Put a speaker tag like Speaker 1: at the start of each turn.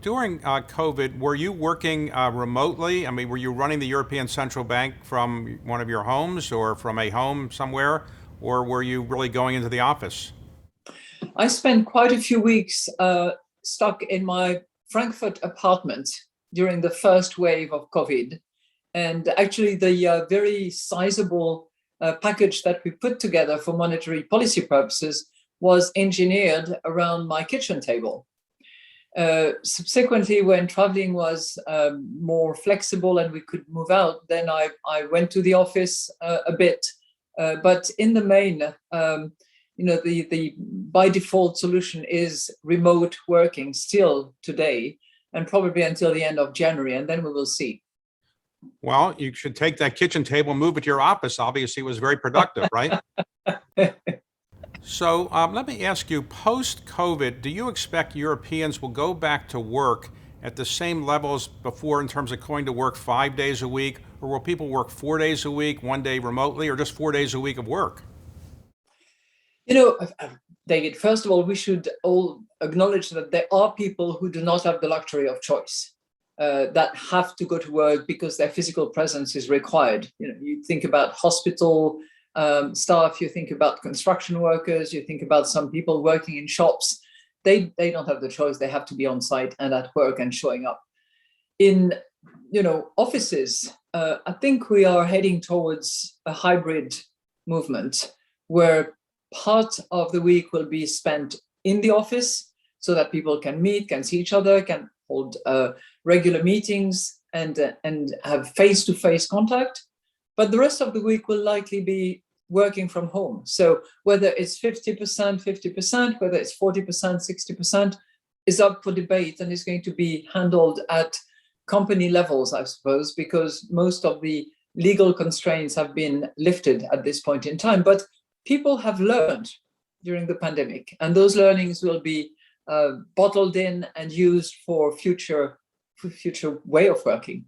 Speaker 1: During COVID, were you working remotely? I mean, were you running the European Central Bank from one of your homes or from a home somewhere? Or were you really going into the office?
Speaker 2: I spent quite a few weeks stuck in my Frankfurt apartment during the first wave of COVID. And actually, the very sizable package that we put together for monetary policy purposes was engineered around my kitchen table. Subsequently, when traveling was more flexible and we could move out, then I went to the office a bit. But in the main, the by default solution is remote working still today, and probably until the end of January, and then we will see.
Speaker 1: Well, you should take that kitchen table and move it to your office. Obviously, it was very productive, right? So let me ask you, post-COVID, do you expect Europeans will go back to work at the same levels before in terms of going to work 5 days a week, or will people work 4 days a week, 1 day remotely, or just 4 days a week of work?
Speaker 2: You know, David, first of all, we should all acknowledge that there are people who do not have the luxury of choice, that have to go to work because their physical presence is required. You know, you think about hospital staff, you think about construction workers, you think about some people working in shops. They don't have the choice. They have to be on site and at work and showing up. In offices, I think we are heading towards a hybrid movement where part of the week will be spent in the office so that people can meet, can see each other, can hold regular meetings and have face-to-face contact. But the rest of the week will likely be working from home. So whether it's 50%, 50%, whether it's 40%, 60% is up for debate and is going to be handled at company levels, I suppose, because most of the legal constraints have been lifted at this point in time. But people have learned during the pandemic, and those learnings will be bottled in and used for future way of working.